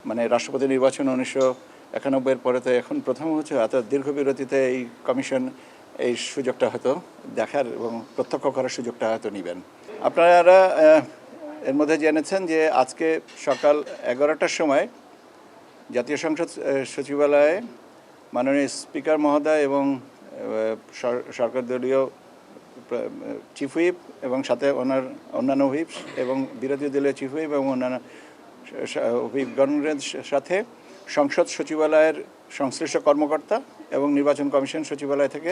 মানে রাষ্ট্রপতি নির্বাচন 1991 এর পরে তো এখন প্রথম হচ্ছে এত দীর্ঘ বিরতিতে এই কমিশন এই সুযোগটা হয়তো দেখার এবং প্রত্যক্ষ করার সুযোগটা হয়তো নেবেন। আপনারা এর মধ্যে জেনেছেন যে আজকে সকাল 11টার সময় জাতীয় সংসদ সচিবালয়ে মাননীয় স্পিকার মহোদয় এবং সরকার দলীয় চিফ হুইপ এবং সাথে ওনার অন্যান্য হুইপ এবং বিরোধী দলীয় চিফ হুইপ এবং অন্যান্য হুইপগণের সাথে সংসদ সচিবালয়ের সংশ্লিষ্ট কর্মকর্তা এবং নির্বাচন কমিশন সচিবালয় থেকে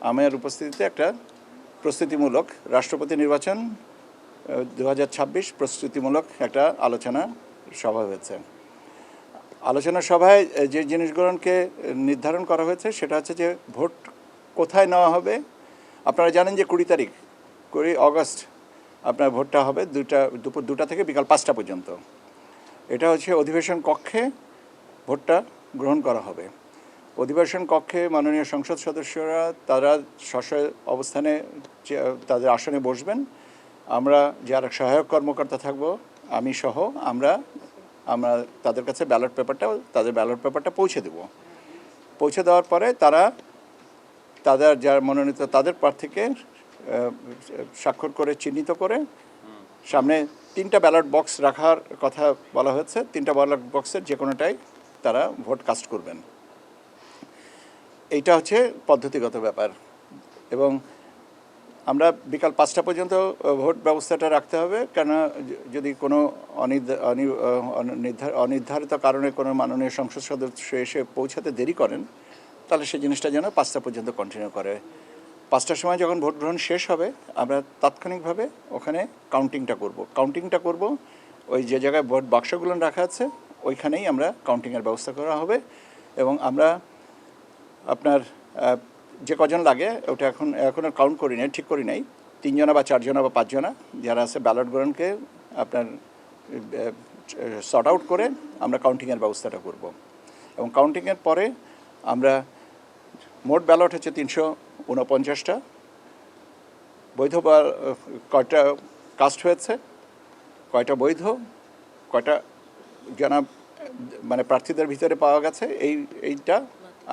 আমার উপস্থিতিতে একটা প্রস্তুতিমূলক রাষ্ট্রপতি নির্বাচন 2026 প্রস্তুতিমূলক একটা আলোচনা সভা হয়েছে। আলোচনা সভায় যে জিনিসগুলোকে নির্ধারণ করা হয়েছে সেটা হচ্ছে যে ভোট কোথায় নেওয়া হবে। আপনারা জানেন যে 20 অগস্ট আপনার ভোটটা হবে দুপুর 2টা থেকে বিকাল 5টা পর্যন্ত। এটা হচ্ছে অধিবেশন কক্ষে ভোটটা গ্রহণ করা হবে। অধিবেশন কক্ষে মাননীয় সংসদ সদস্যরা তারা স্ব অবস্থানে তাদের আসনে বসবেন। আমরা যারা সহায়ক কর্মকর্তা থাকব আমি সহ আমরা তাদের কাছে ব্যালট পেপারটা পৌঁছে দেব। পৌঁছে দেওয়ার পরে তারা যার মনোনীত তাদের প্রার্থীকে স্বাক্ষর করে চিহ্নিত করে সামনে 3টা ব্যালট বক্স রাখার কথা বলা হয়েছে। 3টা ব্যালট বক্সের যে কোনোটাই তারা ভোট কাস্ট করবেন। এইটা হচ্ছে পদ্ধতিগত ব্যাপার এবং আমরা বিকাল 5টা পর্যন্ত ভোট ব্যবস্থাটা রাখতে হবে। কেন যদি কোনো অনির্ধারিত কারণে কোনো মাননীয় সংসদ সদস্য এসে পৌঁছাতে দেরি করেন তাহলে সেই জিনিসটা যেন 5টা পর্যন্ত কন্টিনিউ করে। 5টার সময় যখন ভোট গ্রহণ শেষ হবে আমরা তাৎক্ষণিকভাবে ওখানে কাউন্টিংটা করব। ওই যে জায়গায় ভোট বাক্সগুলো রাখা আছে ওইখানেই আমরা কাউন্টিংয়ের ব্যবস্থা করা হবে এবং আমরা আপনার যে কজন লাগে ওটা এখনও কাউন্ট করি নাই, ঠিক করি নাই, 3 জনা বা 4 জনা বা 5 জনা যারা আছে ব্যালট গ্রহণকে আপনার সর্ট আউট করে আমরা কাউন্টিংয়ের ব্যবস্থাটা করব এবং কাউন্টিংয়ের পরে আমরা মোট ব্যালট হচ্ছে 349টা। বৈধ কয়টা কাস্ট হয়েছে, কয়টা বৈধ, কয়টা জনা মানে প্রার্থীদের ভিতরে পাওয়া গেছে এইটা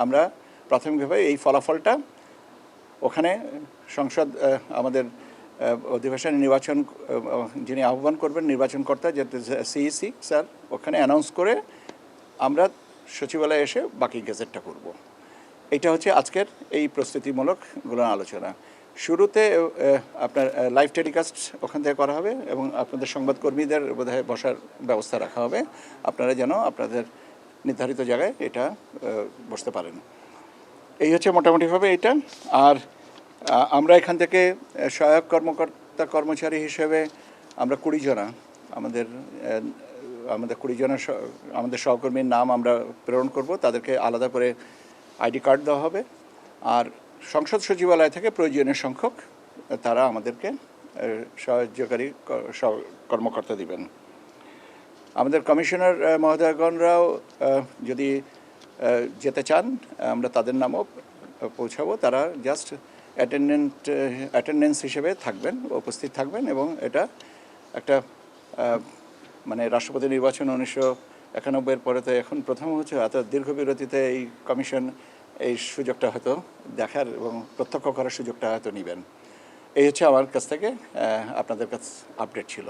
আমরা প্রাথমিকভাবে এই ফলাফলটা ওখানে সংসদ আমাদের অধিবেশন নির্বাচন যিনি আহ্বান করবেন নির্বাচনকর্তা যেহেতু সিইসি স্যার ওখানে অ্যানাউন্স করে আমরা সচিবালয়ে এসে বাকি গেজেটটা করব। এটা হচ্ছে আজকের এই প্রস্তুতিমূলকগুলো আলোচনা। শুরুতে আপনার লাইভ টেলিকাস্ট ওখান থেকে করা হবে এবং আপনাদের সংবাদকর্মীদের বোধহয় বসার ব্যবস্থা রাখা হবে। আপনারা যেন আপনাদের নির্ধারিত জায়গায় এটা বসতে পারেন। এই হচ্ছে মোটামুটিভাবে এটা। আর আমরা এখান থেকে সহায়ক কর্মচারী হিসেবে আমরা 20 জনা আমাদের 20 জনের আমাদের সহকর্মীর নাম আমরা প্রেরণ করব। তাদেরকে আলাদা করে আইডি কার্ড দেওয়া হবে আর সংসদ সচিবালয় থেকে প্রয়োজনীয় সংখ্যক তারা আমাদেরকে সাহায্যকারী কর্মকর্তা দিবেন। আমাদের কমিশনার মহোদয়গণরাও যদি যেতে চান আমরা তাদের নামও পৌঁছাবো। তারা জাস্ট অ্যাটেন্ডেন্স হিসেবে থাকবেন, উপস্থিত থাকবেন এবং এটা একটা মানে রাষ্ট্রপতি নির্বাচন 1991 এর পরে তো এখন প্রথম হচ্ছে এত দীর্ঘ বিরতিতে এই কমিশন এই সুযোগটা হয়তো দেখার এবং প্রত্যক্ষ করার সুযোগটা হয়তো নেবেন। এই হচ্ছে আমার কাছ থেকে আপনাদের কাছে আপডেট ছিল।